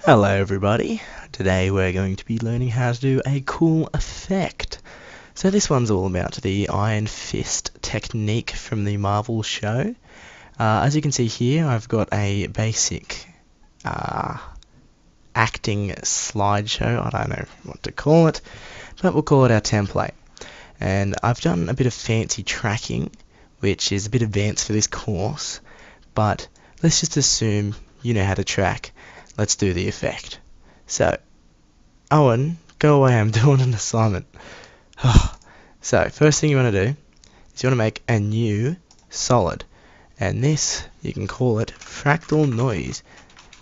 Hello everybody, today we're going to be learning how to do a cool effect. So this one's all about the Iron Fist technique from the Marvel show. As you can see here, I've got a basic acting slideshow, I don't know what to call it, but we'll call it our template. And I've done a bit of fancy tracking, which is a bit advanced for this course, but let's just assume you know how to track. Let's do the effect. So, Owen, go away, I'm doing an assignment. So, first thing you want to do is you want to make a new solid. And this, you can call it fractal noise,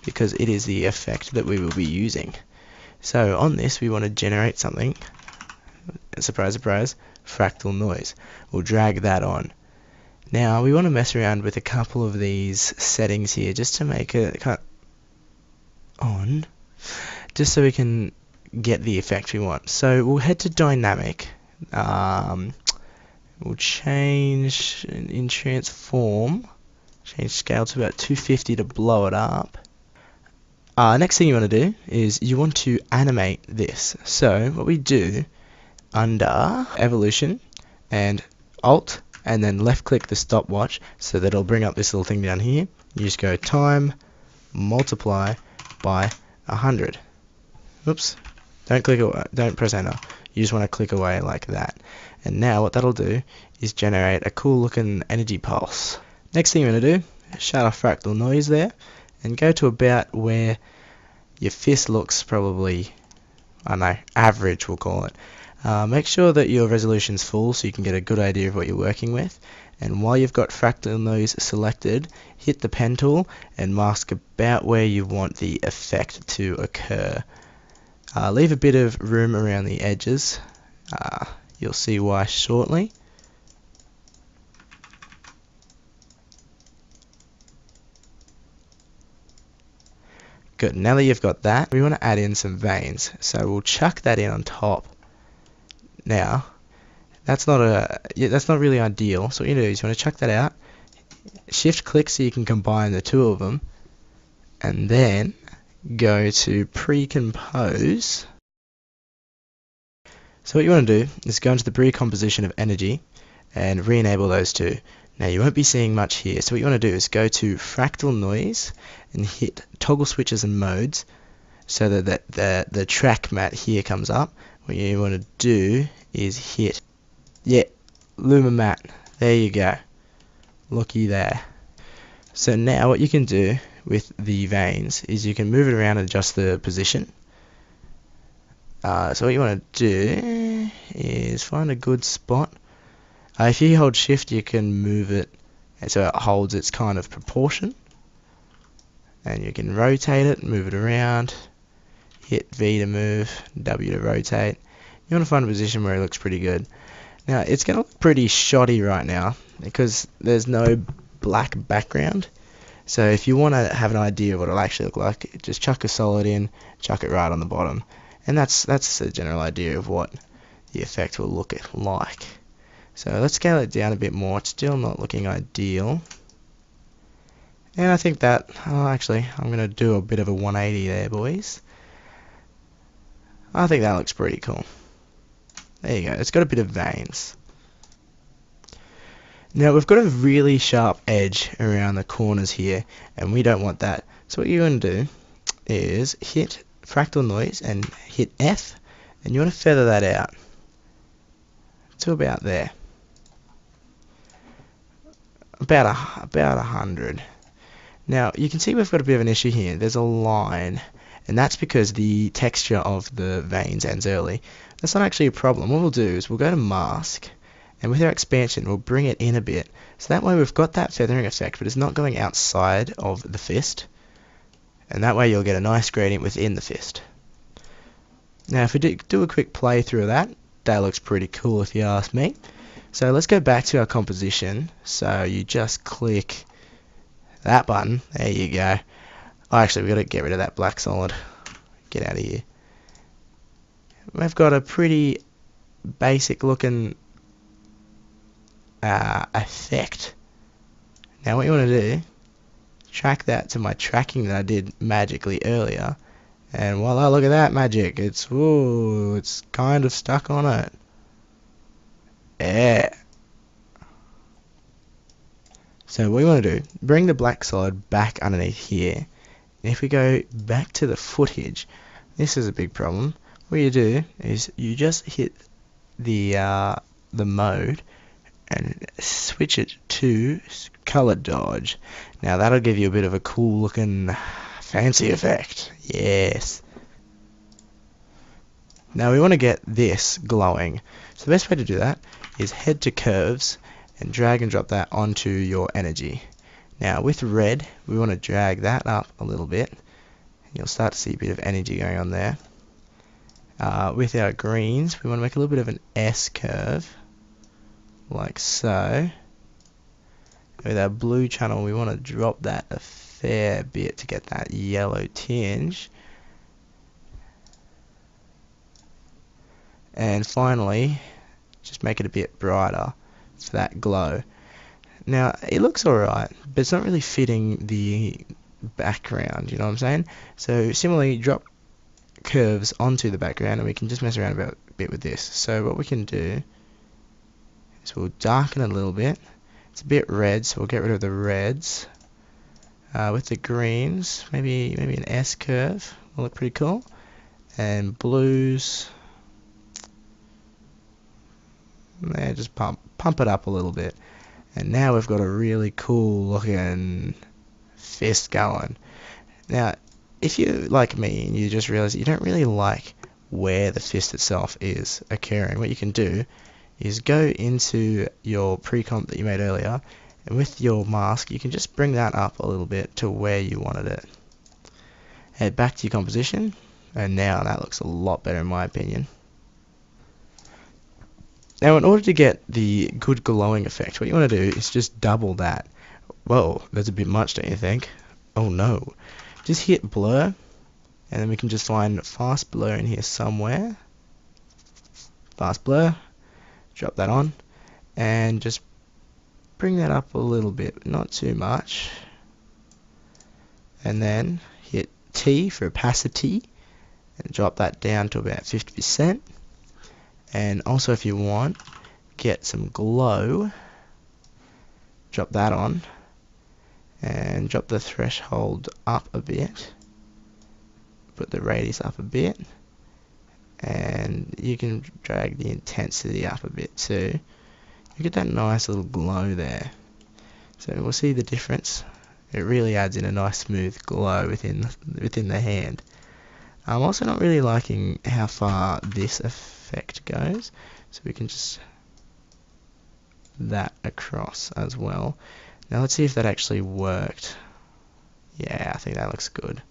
because it is the effect that we will be using. So, on this, we want to generate something. Surprise, surprise, fractal noise. We'll drag that on. Now, we want to mess around with a couple of these settings here, just to make it on, just so we can get the effect we want. So we'll head to dynamic, we'll change in transform, change scale to about 250 to blow it up. Next thing you want to do is you want to animate this. So what we do, under evolution and alt and then left click the stopwatch, so that it'll bring up this little thing down here. You just go time multiply by 100. Oops, don't click away, don't press enter. You just want to click away like that. And now what that'll do is generate a cool looking energy pulse. Next thing you want to do, shut off fractal noise there and go to about where your fist looks probably, I don't know, average we'll call it. Make sure that your resolution's full so you can get a good idea of what you're working with. And while you've got fractal noise selected, hit the pen tool and mask about where you want the effect to occur. Leave a bit of room around the edges. You'll see why shortly. Good, now that you've got that, we want to add in some veins. So we'll chuck that in on top. Now, that's not really ideal. So what you do is you want to chuck that out, shift click so you can combine the two of them, and then go to pre-compose. So what you want to do is go into the pre-composition of energy and re-enable those two. Now you won't be seeing much here, so what you want to do is go to fractal noise and hit toggle switches and modes so that the track mat here comes up. What you want to do is hit, Luma mat, there you go, looky there. So now what you can do with the veins is you can move it around and adjust the position. So what you want to do is find a good spot. If you hold shift you can move it and so it holds its kind of proportion, and you can rotate it, move it around, hit V to move, W to rotate. You want to find a position where it looks pretty good. Now it's going to look pretty shoddy right now because there's no black background. So if you want to have an idea of what it'll actually look like, just chuck a solid in, chuck it right on the bottom. And that's a general idea of what the effect will look like. So let's scale it down a bit more. It's still not looking ideal. And I think that, actually, I'm going to do a bit of a 180 there, boys. I think that looks pretty cool. There you go, it's got a bit of veins. Now we've got a really sharp edge around the corners here, and we don't want that. So what you're going to do is hit fractal noise and hit F, and you want to feather that out to about there. About 100. Now you can see we've got a bit of an issue here. There's a line, and that's because the texture of the veins ends early. That's not actually a problem. What we'll do is we'll go to mask, and with our expansion we'll bring it in a bit. So that way we've got that feathering effect, but it's not going outside of the fist. And that way you'll get a nice gradient within the fist. Now if we do a quick playthrough of that, that looks pretty cool if you ask me. So let's go back to our composition. So you just click that button. There you go. Oh, actually we've got to get rid of that black solid. Get out of here. We've got a pretty basic looking effect. Now what you want to do, track that to my tracking that I did magically earlier, And voila, look at that magic. It's kind of stuck on it. Yeah. So what you want to do, bring the black solid back underneath here. And if we go back to the footage, this is a big problem. What you do is you just hit the mode and switch it to color dodge. Now that'll give you a bit of a cool looking fancy effect. Yes. Now we want to get this glowing. So the best way to do that is head to curves and drag and drop that onto your energy. Now with red, we want to drag that up a little bit. You'll start to see a bit of energy going on there. With our greens, we want to make a little bit of an S curve, like so. With our blue channel, we want to drop that a fair bit to get that yellow tinge. And finally, just make it a bit brighter for that glow. Now, it looks alright, but it's not really fitting the background, you know what I'm saying? So similarly, drop curves onto the background and we can just mess around a bit with this. So what we can do is we'll darken it a little bit. It's a bit red, so we'll get rid of the reds. With the greens, maybe an S curve will look pretty cool. And blues, yeah, just pump it up a little bit. And now we've got a really cool looking fist going. Now, if you like me and you just realize that you don't really like where the fist itself is occurring, what you can do is go into your pre-comp that you made earlier, and with your mask you can just bring that up a little bit to where you wanted it. Head back to your composition, and now that looks a lot better in my opinion. Now in order to get the good glowing effect, what you want to do is just double that. Whoa, that's a bit much, don't you think? Oh no. Just hit blur, and then we can just find fast blur in here somewhere. Fast blur, drop that on, and just bring that up a little bit, not too much. And then hit T for opacity, and drop that down to about 50%. And also if you want, get some glow, drop that on, and drop the threshold up a bit, put the radius up a bit, and you can drag the intensity up a bit too. You get that nice little glow there. So we'll see the difference. It really adds in a nice smooth glow within the hand. I'm also not really liking how far this effect goes, so we can just that across as well. Now let's see if that actually worked. Yeah, I think that looks good.